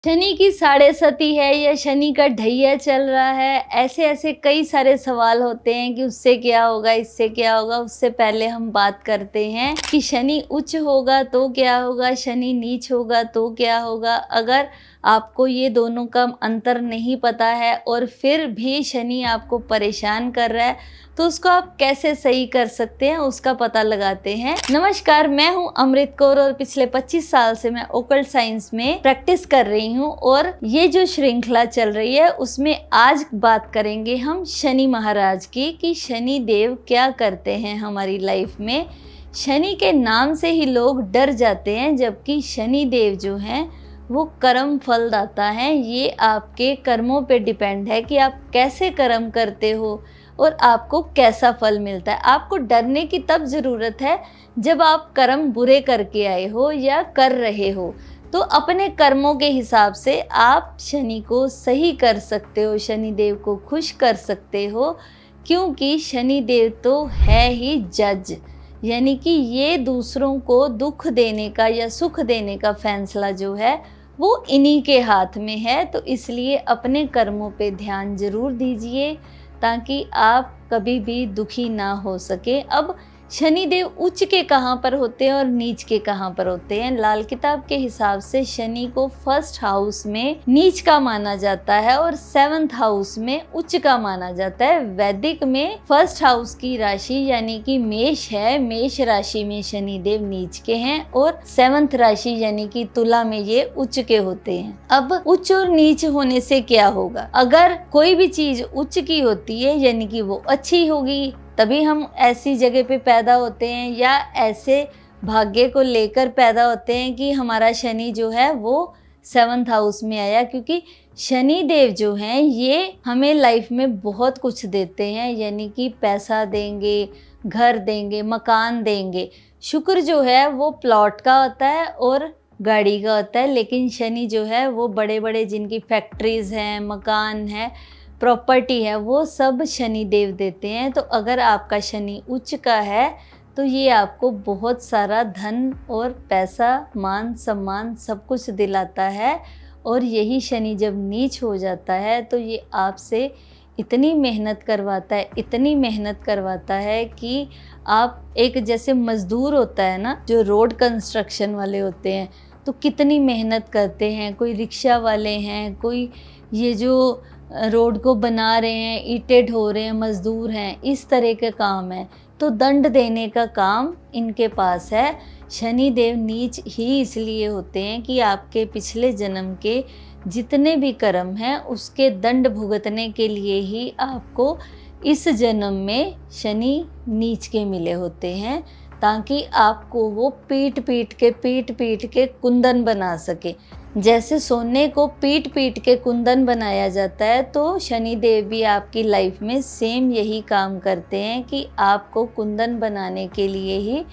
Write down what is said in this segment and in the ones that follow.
शनि की साढ़े सती है या शनि का ढैया चल रहा है, ऐसे ऐसे कई सारे सवाल होते हैं कि उससे क्या होगा, इससे क्या होगा। उससे पहले हम बात करते हैं कि शनि उच्च होगा तो क्या होगा, शनि नीच होगा तो क्या होगा। अगर आपको ये दोनों का अंतर नहीं पता है और फिर भी शनि आपको परेशान कर रहा है, तो उसको आप कैसे सही कर सकते हैं, उसका पता लगाते हैं। नमस्कार, मैं हूं अमृत कौर और पिछले 25 साल से मैं ओकल्ट साइंस में प्रैक्टिस कर रही हूं और ये जो श्रृंखला चल रही है उसमें आज बात करेंगे हम शनि महाराज की कि शनि देव क्या करते हैं हमारी लाइफ में। शनि के नाम से ही लोग डर जाते हैं, जबकि शनि देव जो हैं वो कर्म फल दाता है। ये आपके कर्मों पे डिपेंड है कि आप कैसे कर्म करते हो और आपको कैसा फल मिलता है। आपको डरने की तब ज़रूरत है जब आप कर्म बुरे करके आए हो या कर रहे हो, तो अपने कर्मों के हिसाब से आप शनि को सही कर सकते हो, शनि देव को खुश कर सकते हो। क्योंकि शनि देव तो है ही जज, यानी कि ये दूसरों को दुख देने का या सुख देने का फैसला जो है वो इन्हीं के हाथ में है। तो इसलिए अपने कर्मों पे ध्यान ज़रूर दीजिए ताकि आप कभी भी दुखी ना हो सके। अब शनि देव उच्च के कहाँ पर होते हैं और नीच के कहाँ पर होते हैं। लाल किताब के हिसाब से शनि को फर्स्ट हाउस में नीच का माना जाता है और 7th हाउस में उच्च का माना जाता है। वैदिक में फर्स्ट हाउस की राशि यानी कि मेष है, मेष राशि में शनि देव नीच के हैं और 7th राशि यानी कि तुला में ये उच्च के होते हैं। अब उच्च और नीच होने से क्या होगा, अगर कोई भी चीज उच्च की होती है यानी कि वो अच्छी होगी, तभी हम ऐसी जगह पे पैदा होते हैं या ऐसे भाग्य को लेकर पैदा होते हैं कि हमारा शनि जो है वो 7th हाउस में आया। क्योंकि शनि देव जो हैं ये हमें लाइफ में बहुत कुछ देते हैं, यानी कि पैसा देंगे, घर देंगे, मकान देंगे। शुक्र जो है वो प्लॉट का होता है और गाड़ी का होता है, लेकिन शनि जो है वो बड़े बड़े जिनकी फैक्ट्रीज हैं, मकान है, प्रॉपर्टी है, वो सब शनि देव देते हैं। तो अगर आपका शनि उच्च का है तो ये आपको बहुत सारा धन और पैसा, मान सम्मान सब कुछ दिलाता है। और यही शनि जब नीच हो जाता है तो ये आपसे इतनी मेहनत करवाता है, इतनी मेहनत करवाता है कि आप एक जैसे मज़दूर होता है ना, जो रोड कंस्ट्रक्शन वाले होते हैं, तो कितनी मेहनत करते हैं। कोई रिक्शा वाले हैं, कोई ये जो रोड को बना रहे हैं, ईंटें ढो रहे हैं, मज़दूर हैं, इस तरह के काम है। तो दंड देने का काम इनके पास है। शनि देव नीच ही इसलिए होते हैं कि आपके पिछले जन्म के जितने भी कर्म हैं उसके दंड भुगतने के लिए ही आपको इस जन्म में शनि नीच के मिले होते हैं, ताकि आपको वो पीट पीट के कुंदन बना सके। जैसे सोने को पीट के कुंदन बनाया जाता है, तो शनि देव भी आपकी लाइफ में सेम यही काम करते हैं कि आपको कुंदन बनाने के लिए ही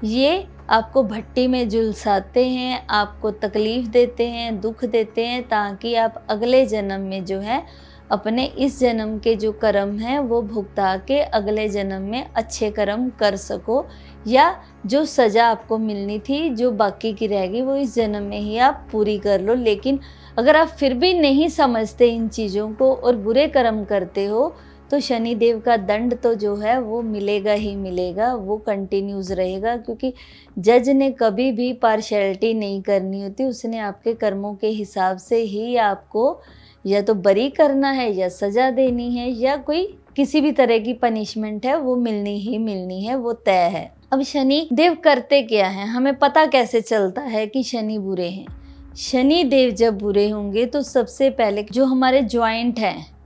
ये आपको भट्टी में झुलसाते हैं, आपको तकलीफ़ देते हैं, दुख देते हैं, ताकि आप अगले जन्म में जो है अपने इस जन्म के जो कर्म हैं वो भुगता के अगले जन्म में अच्छे कर्म कर सको, या जो सज़ा आपको मिलनी थी, जो बाकी की रहेगी, वो इस जन्म में ही आप पूरी कर लो। लेकिन अगर आप फिर भी नहीं समझते इन चीज़ों को और बुरे कर्म करते हो, तो शनि देव का दंड तो जो है वो मिलेगा ही मिलेगा, वो कंटिन्यूज़ रहेगा। क्योंकि जज ने कभी भी पार्शियलिटी नहीं करनी होती, उसने आपके कर्मों के हिसाब से ही आपको या तो बरी करना है या सज़ा देनी है या कोई किसी भी तरह की पनिशमेंट है वो मिलनी ही मिलनी है, वो तय है। अब शनि देव करते क्या हैं, हमें पता कैसे चलता है कि शनि बुरे हैं। शनि देव जब बुरे होंगे तो सबसे पहले जो हमारे जॉइंट हैं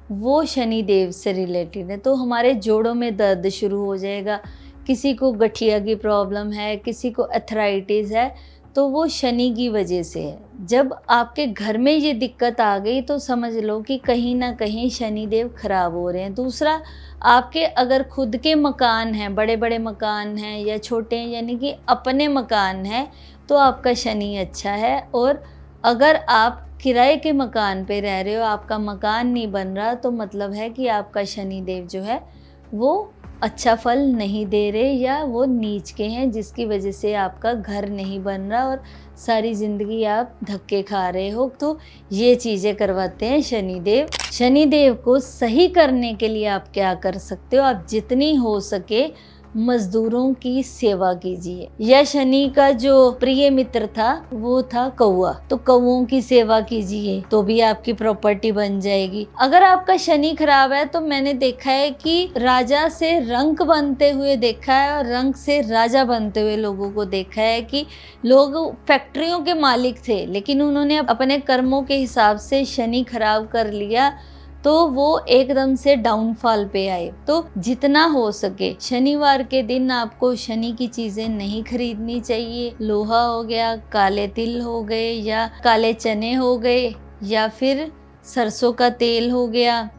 वो शनि देव से रिलेटेड है, तो हमारे जोड़ों में दर्द शुरू हो जाएगा। किसी को गठिया की प्रॉब्लम है, किसी को अर्थराइटिस है, तो वो शनि की वजह से है। जब आपके घर में ये दिक्कत आ गई तो समझ लो कि कहीं ना कहीं शनि देव खराब हो रहे हैं। दूसरा, आपके अगर खुद के मकान हैं, बड़े बड़े मकान हैं या छोटे हैं, यानी कि अपने मकान हैं, तो आपका शनि अच्छा है। और अगर आप किराए के मकान पे रह रहे हो, आपका मकान नहीं बन रहा, तो मतलब है कि आपका शनि देव जो है वो अच्छा फल नहीं दे रहे या वो नीच के हैं, जिसकी वजह से आपका घर नहीं बन रहा और सारी ज़िंदगी आप धक्के खा रहे हो। तो ये चीज़ें करवाते हैं शनिदेव। शनिदेव को सही करने के लिए आप क्या कर सकते हो, आप जितनी हो सके मजदूरों की सेवा कीजिए। या शनि का जो प्रिय मित्र था वो था कौवा, तो कौओं की सेवा कीजिए तो भी आपकी प्रॉपर्टी बन जाएगी। अगर आपका शनि खराब है तो मैंने देखा है कि राजा से रंक बनते हुए देखा है और रंक से राजा बनते हुए लोगों को देखा है कि लोग फैक्ट्रियों के मालिक थे, लेकिन उन्होंने अपने कर्मों के हिसाब से शनि खराब कर लिया तो वो एकदम से डाउनफॉल पे आए। तो जितना हो सके शनिवार के दिन आपको शनि की चीजें नहीं खरीदनी चाहिए। लोहा हो गया, काले तिल हो गए या काले चने हो गए या फिर सरसों का तेल हो गया,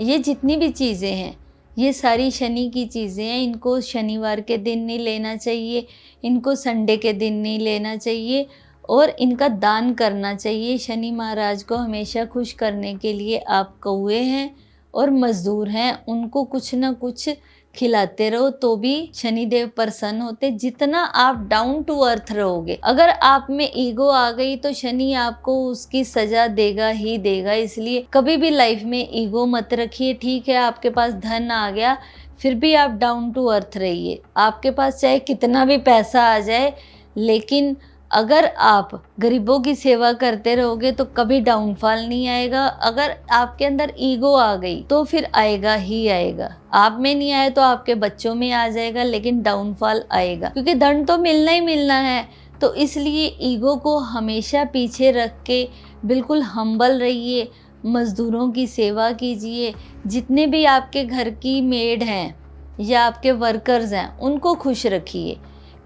ये जितनी भी चीजें हैं ये सारी शनि की चीजें हैं। इनको शनिवार के दिन नहीं लेना चाहिए, इनको संडे के दिन नहीं लेना चाहिए और इनका दान करना चाहिए। शनि महाराज को हमेशा खुश करने के लिए आप कौए हैं और मजदूर हैं, उनको कुछ ना कुछ खिलाते रहो तो भी शनिदेव प्रसन्न होते। जितना आप डाउन टू अर्थ रहोगे, अगर आप में ईगो आ गई तो शनि आपको उसकी सजा देगा ही देगा। इसलिए कभी भी लाइफ में ईगो मत रखिए। ठीक है, आपके पास धन आ गया, फिर भी आप डाउन टू अर्थ रहिए। आपके पास चाहे कितना भी पैसा आ जाए, लेकिन अगर आप गरीबों की सेवा करते रहोगे तो कभी डाउनफॉल नहीं आएगा। अगर आपके अंदर ईगो आ गई तो फिर आएगा ही आएगा। आप में नहीं आए तो आपके बच्चों में आ जाएगा, लेकिन डाउनफॉल आएगा, क्योंकि धन तो मिलना ही मिलना है। तो इसलिए ईगो को हमेशा पीछे रख के बिल्कुल हम्बल रहिए, मजदूरों की सेवा कीजिए। जितने भी आपके घर की मेड हैं या आपके वर्कर्स हैं उनको खुश रखिए,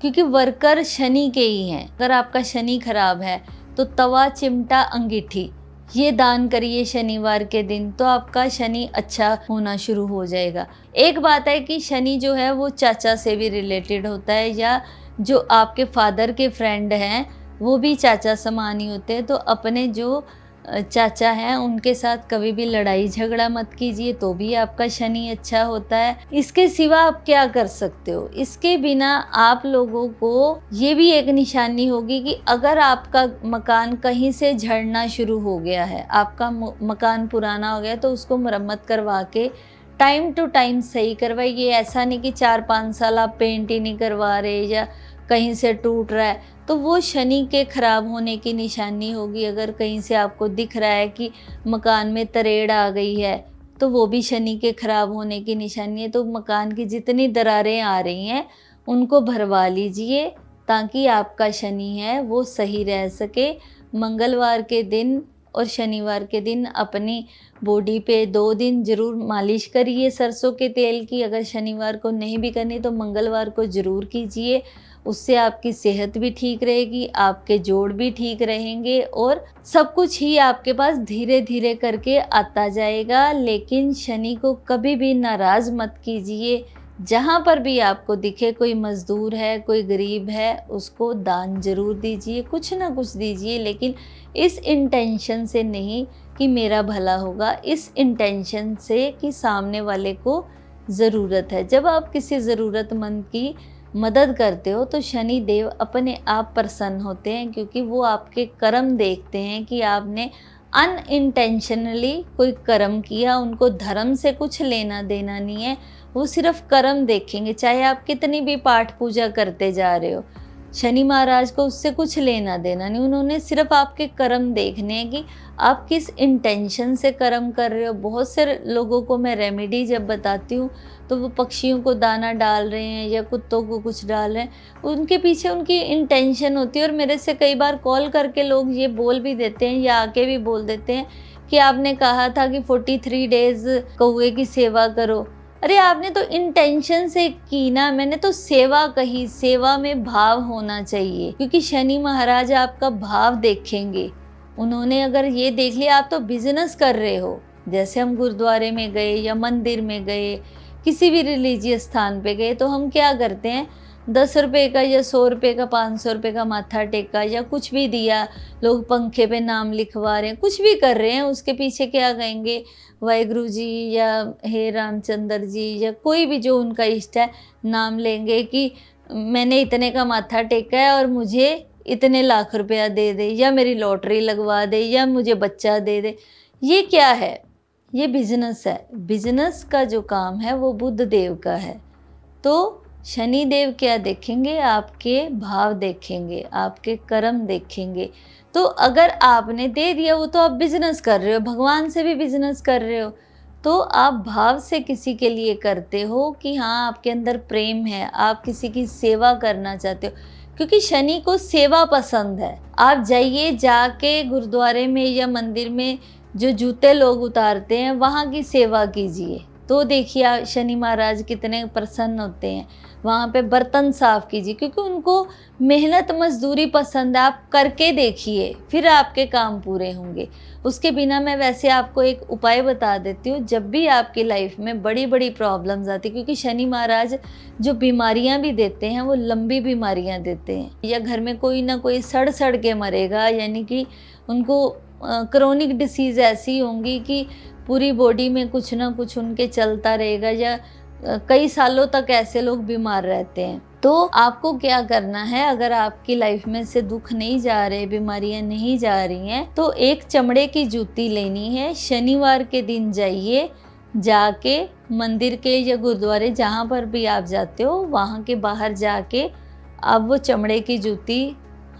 क्योंकि वर्कर शनि के ही हैं। अगर आपका शनि खराब है तो तवा, चिमटा, अंगीठी ये दान करिए शनिवार के दिन, तो आपका शनि अच्छा होना शुरू हो जाएगा। एक बात है कि शनि जो है वो चाचा से भी रिलेटेड होता है, या जो आपके फादर के फ्रेंड हैं वो भी चाचा समान ही होते हैं। तो अपने जो चाचा हैं उनके साथ कभी भी लड़ाई झगड़ा मत कीजिए, तो भी आपका शनि अच्छा होता है। इसके सिवा आप क्या कर सकते हो, इसके बिना आप लोगों को ये भी एक निशानी होगी कि अगर आपका मकान कहीं से झड़ना शुरू हो गया है, आपका मकान पुराना हो गया, तो उसको मरम्मत करवा के टाइम टू टाइम सही करवाइए। ऐसा नहीं कि 4-5 साल आप पेंट ही नहीं करवा रहे या कहीं से टूट रहा है, तो वो शनि के खराब होने की निशानी होगी। अगर कहीं से आपको दिख रहा है कि मकान में तरेड़ आ गई है तो वो भी शनि के खराब होने की निशानी है। तो मकान की जितनी दरारें आ रही हैं उनको भरवा लीजिए ताकि आपका शनि है वो सही रह सके। मंगलवार के दिन और शनिवार के दिन अपनी बॉडी पे 2 दिन ज़रूर मालिश करिए सरसों के तेल की। अगर शनिवार को नहीं भी करनी तो मंगलवार को ज़रूर कीजिए, उससे आपकी सेहत भी ठीक रहेगी, आपके जोड़ भी ठीक रहेंगे और सब कुछ ही आपके पास धीरे धीरे करके आता जाएगा। लेकिन शनि को कभी भी नाराज़ मत कीजिए। जहाँ पर भी आपको दिखे कोई मज़दूर है, कोई गरीब है, उसको दान जरूर दीजिए, कुछ ना कुछ दीजिए, लेकिन इस इंटेंशन से नहीं कि मेरा भला होगा, इस इंटेंशन से कि सामने वाले को ज़रूरत है। जब आप किसी ज़रूरतमंद की मदद करते हो तो शनि देव अपने आप प्रसन्न होते हैं, क्योंकि वो आपके कर्म देखते हैं कि आपने अनइंटेंशनली कोई कर्म किया। उनको धर्म से कुछ लेना देना नहीं है, वो सिर्फ कर्म देखेंगे। चाहे आप कितनी भी पाठ पूजा करते जा रहे हो, शनि महाराज को उससे कुछ लेना देना नहीं। उन्होंने सिर्फ आपके कर्म देखने हैं कि आप किस इंटेंशन से कर्म कर रहे हो। बहुत से लोगों को मैं रेमेडी जब बताती हूँ तो वो पक्षियों को दाना डाल रहे हैं या कुत्तों को कुछ डाल रहे हैं, उनके पीछे उनकी इंटेंशन होती है। और मेरे से कई बार कॉल करके लोग ये बोल भी देते हैं या आके भी बोल देते हैं कि आपने कहा था कि 43 डेज कौवे की सेवा करो। अरे आपने तो इंटेंशन से की ना, मैंने तो सेवा कही। सेवा में भाव होना चाहिए, क्योंकि शनि महाराज आपका भाव देखेंगे। उन्होंने अगर ये देख लिया आप तो बिजनेस कर रहे हो, जैसे हम गुरुद्वारे में गए या मंदिर में गए, किसी भी रिलीजियस स्थान पे गए, तो हम क्या करते हैं, 10 रुपए का या 100 रुपए का 500 रुपए का माथा टेका या कुछ भी दिया, लोग पंखे पे नाम लिखवा रहे हैं, कुछ भी कर रहे हैं, उसके पीछे क्या कहेंगे, वाहिगुरु जी या हे रामचंद्र जी या कोई भी जो उनका इष्ट है, नाम लेंगे कि मैंने इतने का माथा टेका है और मुझे इतने लाख रुपया दे दे, या मेरी लॉटरी लगवा दे, या मुझे बच्चा दे दे। ये क्या है? ये बिजनेस है। बिजनेस का जो काम है वो बुध देव का है। तो शनि देव क्या देखेंगे? आपके भाव देखेंगे, आपके कर्म देखेंगे। तो अगर आपने दे दिया, वो तो आप बिजनेस कर रहे हो, भगवान से भी बिजनेस कर रहे हो। तो आप भाव से किसी के लिए करते हो कि हाँ, आपके अंदर प्रेम है, आप किसी की सेवा करना चाहते हो, क्योंकि शनि को सेवा पसंद है। आप जाइए, जाके गुरुद्वारे में या मंदिर में जो जूते लोग उतारते हैं वहाँ की सेवा कीजिए, तो देखिए आप शनि महाराज कितने प्रसन्न होते हैं। वहाँ पे बर्तन साफ कीजिए, क्योंकि उनको मेहनत मजदूरी पसंद है। आप करके देखिए, फिर आपके काम पूरे होंगे। उसके बिना मैं वैसे आपको एक उपाय बता देती हूँ। जब भी आपकी लाइफ में बड़ी बड़ी प्रॉब्लम्स आती, क्योंकि शनि महाराज जो बीमारियाँ भी देते हैं वो लंबी बीमारियाँ देते हैं, या घर में कोई ना कोई सड़ सड़ के मरेगा, यानी कि उनको क्रोनिक डिसीज़ ऐसी होंगी कि पूरी बॉडी में कुछ ना कुछ उनके चलता रहेगा, या कई सालों तक ऐसे लोग बीमार रहते हैं। तो आपको क्या करना है, अगर आपकी लाइफ में से दुख नहीं जा रहे, बीमारियां नहीं जा रही हैं, तो एक चमड़े की जूती लेनी है। शनिवार के दिन जाइए, जाके मंदिर के या गुरुद्वारे जहाँ पर भी आप जाते हो वहाँ के बाहर जाके आप वो चमड़े की जूती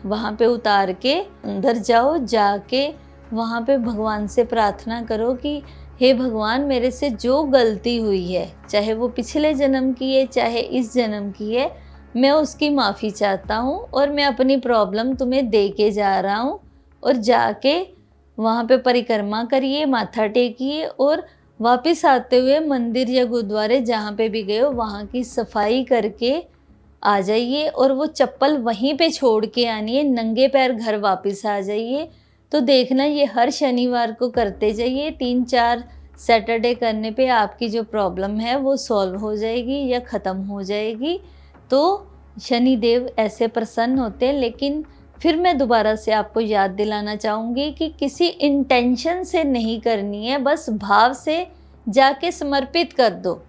वहाँ पे उतार के अंदर जाओ। जाके वहाँ पे भगवान से प्रार्थना करो कि हे भगवान, मेरे से जो गलती हुई है, चाहे वो पिछले जन्म की है चाहे इस जन्म की है, मैं उसकी माफ़ी चाहता हूँ और मैं अपनी प्रॉब्लम तुम्हें दे के जा रहा हूँ। और जाके वहाँ पे परिक्रमा करिए, माथा टेकिए, और वापस आते हुए मंदिर या गुरुद्वारे जहाँ पे भी गए हो वहाँ की सफाई करके आ जाइए, और वो चप्पल वहीं पे छोड़ के आनी है, नंगे पैर घर वापस आ जाइए। तो देखना, ये हर शनिवार को करते जाइए। 3-4 सैटरडे करने पे आपकी जो प्रॉब्लम है वो सॉल्व हो जाएगी या ख़त्म हो जाएगी। तो शनि देव ऐसे प्रसन्न होते हैं। लेकिन फिर मैं दोबारा से आपको याद दिलाना चाहूँगी कि किसी इंटेंशन से नहीं करनी है, बस भाव से जाके समर्पित कर दो।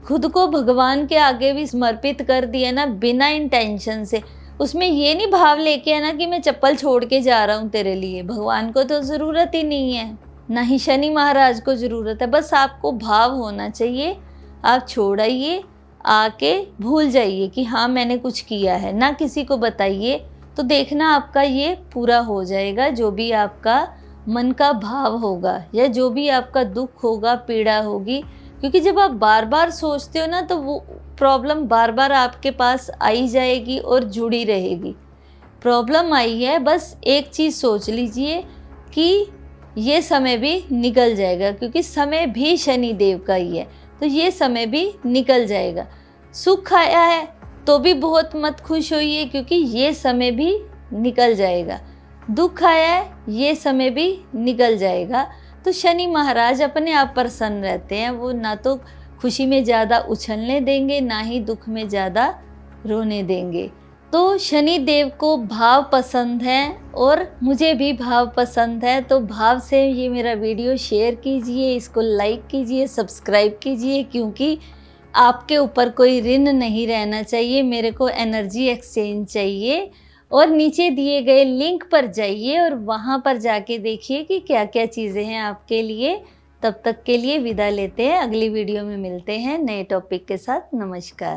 खुद को भगवान के आगे भी समर्पित कर दिया ना, बिना इंटेंशन से। उसमें ये नहीं भाव लेके आना कि मैं चप्पल छोड़ के जा रहा हूँ तेरे लिए। भगवान को तो ज़रूरत ही नहीं है, ना ही शनि महाराज को ज़रूरत है। बस आपको भाव होना चाहिए। आप छोड़ आइए, आके भूल जाइए कि हाँ मैंने कुछ किया है, ना किसी को बताइए। तो देखना आपका ये पूरा हो जाएगा, जो भी आपका मन का भाव होगा या जो भी आपका दुख होगा, पीड़ा होगी। क्योंकि जब आप बार बार सोचते हो ना, तो वो प्रॉब्लम बार बार आपके पास आई जाएगी और जुड़ी रहेगी। प्रॉब्लम आई है, बस एक चीज़ सोच लीजिए कि ये समय भी निकल जाएगा, क्योंकि समय भी शनि देव का ही है, तो ये समय भी निकल जाएगा। सुख आया है तो भी बहुत मत खुश होइए, क्योंकि ये समय भी निकल जाएगा। दुख आया है, ये समय भी निकल जाएगा। तो शनि महाराज अपने आप प्रसन्न रहते हैं। वो ना तो खुशी में ज़्यादा उछलने देंगे, ना ही दुख में ज़्यादा रोने देंगे। तो शनि देव को भाव पसंद है और मुझे भी भाव पसंद है। तो भाव से ये मेरा वीडियो शेयर कीजिए, इसको लाइक कीजिए, सब्सक्राइब कीजिए, क्योंकि आपके ऊपर कोई ऋण नहीं रहना चाहिए। मेरे को एनर्जी एक्सचेंज चाहिए। और नीचे दिए गए लिंक पर जाइए और वहाँ पर जाके देखिए कि क्या क्या चीज़ें हैं आपके लिए। तब तक के लिए विदा लेते हैं, अगली वीडियो में मिलते हैं नए टॉपिक के साथ। नमस्कार।